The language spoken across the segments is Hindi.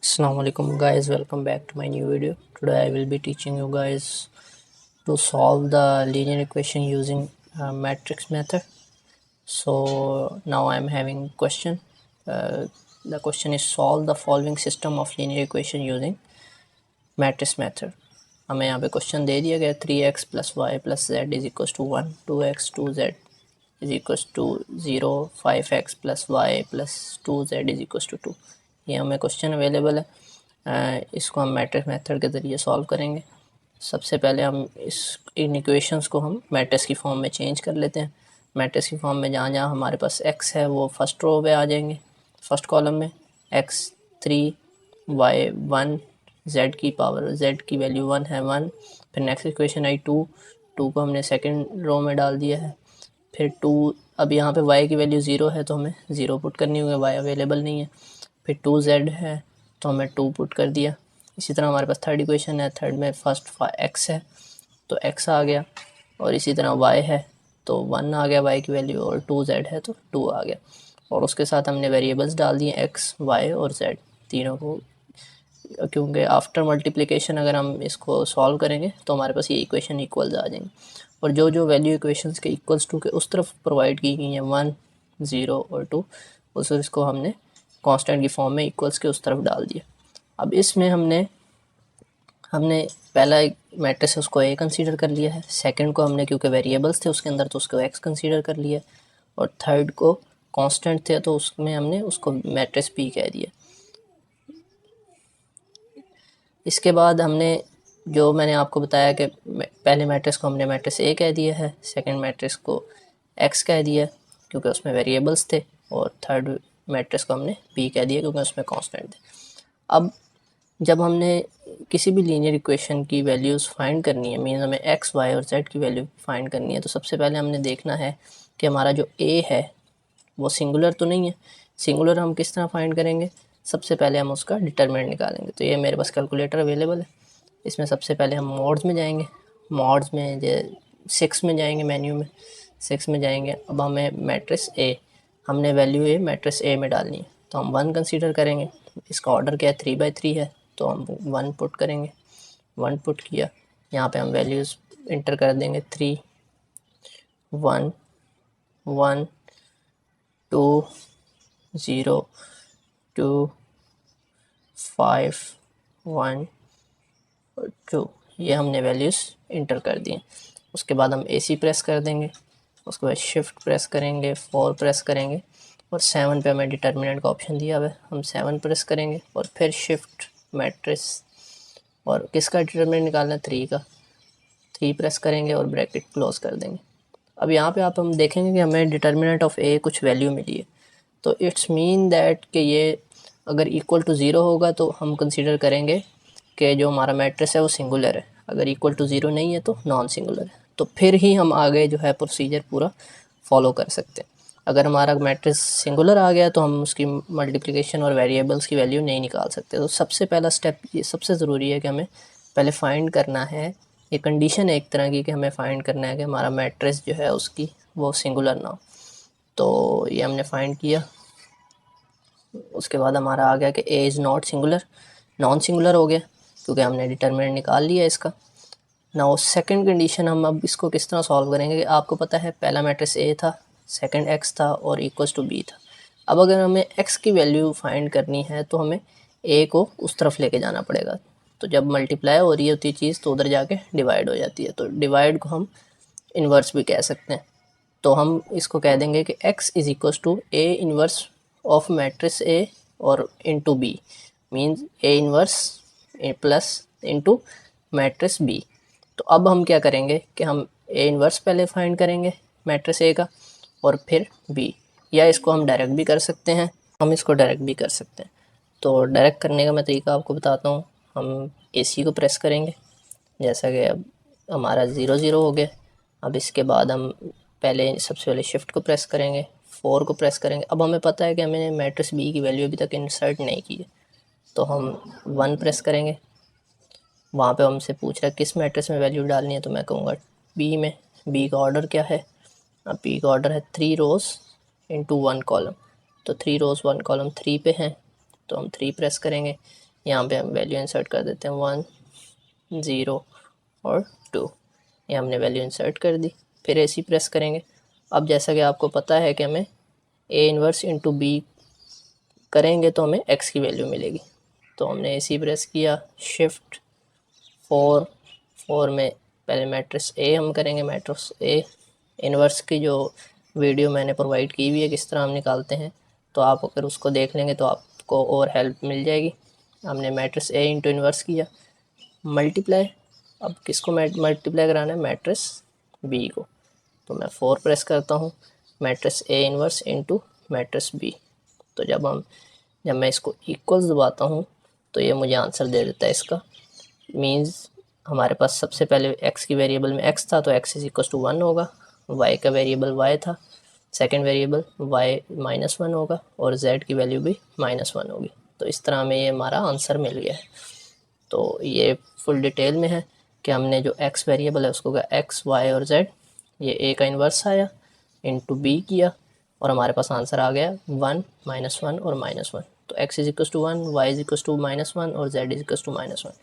Assalamu alaikum guys, welcome back to my new video. Today I will be teaching you guys to solve the linear equation using matrix method. So now I am having question. The question is solve the following system of linear equation using matrix method. हमें यहाँ पे क्वेश्चन दे दिया गया 3x + y + z is equal to 1, 2x 2z is equal to 0, 5x + y + 2z is equal to 2. ये हमें क्वेश्चन अवेलेबल है. इसको हम मैट्रिक्स मेथड के ज़रिए सॉल्व करेंगे. सबसे पहले हम इन इक्वेशंस को हम मैट्रिक्स की फॉर्म में चेंज कर लेते हैं. मैट्रिक्स की फॉर्म में जहाँ जहाँ हमारे पास x है वो फर्स्ट रो पे आ जाएंगे, फर्स्ट कॉलम में. x 3, y 1, z की पावर z की वैल्यू 1 है 1. फिर नेक्स्ट इक्वेशन आई 2 को हमने सेकंड रो में डाल दिया है. फिर 2, अब यहाँ पे y की वैल्यू 0 है तो हमें 0 पुट करनी होगी, y अवेलेबल नहीं है. फिर 2z है तो हमें 2 पुट कर दिया. इसी तरह हमारे पास थर्ड इक्वेशन है, थर्ड में फर्स्ट x है तो x आ गया, और इसी तरह y है तो 1 आ गया y की वैल्यू, और 2z है तो 2 आ गया. और उसके साथ हमने वेरिएबल्स डाल दिए x, y और z तीनों को, क्योंकि आफ्टर मल्टीप्लिकेशन अगर हम इसको सॉल्व करेंगे तो हमारे पास ये इक्वेशन इक्वल्स आ जाएंगे. और जो जो वैल्यू इक्वेशंस के इक्वल्स टू के उस तरफ प्रोवाइड की गई हैं 1, 0 और 2, उसको हमने कांस्टेंट की फॉर्म में इक्वल्स के उस तरफ डाल दिया. अब इसमें हमने पहला मैट्रिक्स उसको a कंसीडर कर लिया है, सेकंड को हमने क्योंकि वेरिएबल्स थे उसके अंदर तो उसको x कंसीडर कर लिया, और थर्ड को कांस्टेंट थे तो उसमें हमने उसको मैट्रिक्स b कह दिया. इसके बाद हमने जो मैंने आपको बताया कि पहले मैट्रिक्स को हमने मैट्रिक्स a कह दिया है, सेकंड मैट्रिक्स को x कह दिया क्योंकि उसमें वेरिएबल्स थे, और थर्ड मैट्रिक्स को हमने b कह दिया क्योंकि उसमें कांस्टेंट थे. अब जब हमने किसी भी लीनियर इक्वेशन की वैल्यूज़ फाइंड करनी है, मीन हमें x, y और z की वैल्यू फाइंड करनी है, तो सबसे पहले हमने देखना है कि हमारा जो a है वो सिंगुलर तो नहीं है. सिंगुलर हम किस तरह फाइंड करेंगे? सबसे पहले हम उसका डिटरमिनेंट निकालेंगे. तो ये मेरे पास कैलकुलेटर अवेलेबल है. इसमें सबसे पहले हम मॉड्स में जाएंगे, मॉड्स में 6 में जाएंगे, मेन्यू में 6 में जाएंगे. अब हमें मैट्रिक्स a, हमने वैल्यू a मैट्रिक्स a में डालनी है तो हम 1 कंसीडर करेंगे. इसका ऑर्डर क्या है? 3/3 है तो हम 1 पुट करेंगे. 1 पुट किया, यहाँ पे हम वैल्यूज़ इंटर कर देंगे 3, 1, 1, 2, 0, 2, 5, 1 और 2. ये हमने वैल्यूज़ इंटर कर दी. उसके बाद हम AC प्रेस कर देंगे, उसके बाद शिफ्ट प्रेस करेंगे, 4 प्रेस करेंगे, और 7 पे हमें डिटर्मिनेंट का ऑप्शन दिया हुआ है, हम 7 प्रेस करेंगे, और फिर शिफ्ट मैट्रिक्स, और किसका डिटर्मिनेंट निकालना है? 3 का. 3 प्रेस करेंगे और ब्रैकेट क्लोज कर देंगे. अब यहाँ पे हम देखेंगे कि हमें डिटर्मिनेंट ऑफ a कुछ वैल्यू मिली है, तो इट्स मीन दैट कि ये अगर इक्वल टू 0 होगा तो हम कंसीडर करेंगे कि जो हमारा मैट्रिक्स है वो सिंगुलर है. अगर इक्वल टू 0 नहीं है तो नॉन सिंगुलर है. तो फिर ही हम आगे जो है प्रोसीजर पूरा फॉलो कर सकते हैं. अगर हमारा मैट्रिक्स सिंगुलर आ गया तो हम उसकी मल्टीप्लिकेशन और वेरिएबल्स की वैल्यू नहीं निकाल सकते. तो सबसे पहला स्टेप ये सबसे ज़रूरी है कि हमें पहले फाइंड करना है, ये कंडीशन है एक तरह की कि हमें फाइंड करना है कि हमारा मैट्रिक्स जो है उसकी वो सिंगुलर ना हो. तो ये हमने फाइंड किया. उसके बाद हमारा आ गया कि a is not singular, non singular हो गया क्योंकि हमने डिटर्मिनेंट निकाल लिया इसका. नाउ सेकंड कंडीशन, हम अब इसको किस तरह सॉल्व करेंगे कि आपको पता है पहला मैट्रिक्स a था, सेकंड x था और इक्वल्स टू b था. अब अगर हमें x की वैल्यू फाइंड करनी है तो हमें a को उस तरफ लेके जाना पड़ेगा. तो जब मल्टीप्लाई हो रही होती है चीज़ तो उधर जाके डिवाइड हो जाती है, तो डिवाइड को हम इन्वर्स भी कह सकते हैं. तो हम इसको कह देंगे कि x is equals to a inverse of matrix a और into b, means a inverse a plus into matrix b. तो अब हम क्या करेंगे कि हम a इन्वर्स पहले फाइंड करेंगे मैट्रिक्स a का और फिर b, या इसको हम डायरेक्ट भी कर सकते हैं, हम इसको डायरेक्ट भी कर सकते हैं. तो डायरेक्ट करने का मैं तरीका आपको बताता हूँ. हम AC को प्रेस करेंगे, जैसा कि अब हमारा 0 0 हो गया. अब इसके बाद हम सबसे पहले शिफ्ट को प्रेस करेंगे, 4 को प्रेस करेंगे. अब हमें पता है कि हमने मैट्रिक्स b की वैल्यू अभी तक इंसर्ट नहीं की है, तो हम 1 प्रेस करेंगे. वहाँ पे हमसे पूछ रहा है किस मैट्रिक्स में वैल्यू डालनी है, तो मैं कहूँगा b में. b का ऑर्डर क्या है? अब b का ऑर्डर है 3 रोज़ इंटू 1 कॉलम. तो 3 रोज़ 1 कॉलम 3 पे हैं तो हम 3 प्रेस करेंगे. यहाँ पे हम वैल्यू इंसर्ट कर देते हैं 1, 0 और 2, ये हमने वैल्यू इंसर्ट कर दी। फिर AC प्रेस करेंगे। अब जैसा कि आपको पता है कि हमें A इन्वर्स इंटू B करेंगे तो हमें X की वैल्यू मिलेगी। तो हमने AC प्रेस किया, शिफ्ट 4 में पहले मैट्रिक्स A हम करेंगे, मैट्रिक्स A इन्वर्स की जो वीडियो मैंने प्रोवाइड की हुई है किस तरह हम निकालते हैं, तो आप अगर उसको देख लेंगे तो आपको और हेल्प मिल जाएगी। हमने मैट्रिक्स A इंटू इन्वर्स किया, मल्टीप्लाई, अब किसको मल्टीप्लाई कराना है, मैट्रिक्स B को। तो मैं 4 प्रेस करता हूँ, matrix A inverse into matrix B। तो जब मैं इसको इक्वल्स दबाता हूँ तो ये मुझे आंसर दे देता है इसका। मीन्स हमारे पास सबसे पहले x की वेरिएबल में x था तो x इज इक्वल टू 1 होगा, y का वेरिएबल y था, सेकेंड वेरिएबल y -1 होगा और z की वैल्यू भी -1 होगी। तो इस तरह में ये हमारा आंसर मिल गया है। तो ये फुल डिटेल में है कि हमने जो x वेरिएबल है उसको कहा x, y और z, ये a का इन्वर्स आया इंटू b किया और हमारे पास आंसर आ गया 1, -1 और -1। तो x is equal to 1, y is equal to -1 और z इज इक्वल टू -1।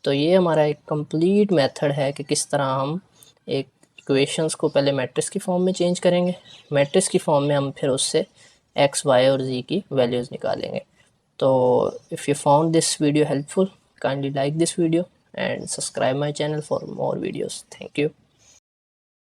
तो ये हमारा एक कंप्लीट मेथड है कि किस तरह हम एक इक्वेशंस को पहले मैट्रिक्स की फॉर्म में चेंज करेंगे, मैट्रिक्स की फॉर्म में हम फिर उससे x, y और z की वैल्यूज़ निकालेंगे। तो if you found this video helpful, kindly like this video and subscribe my channel for more videos. Thank you.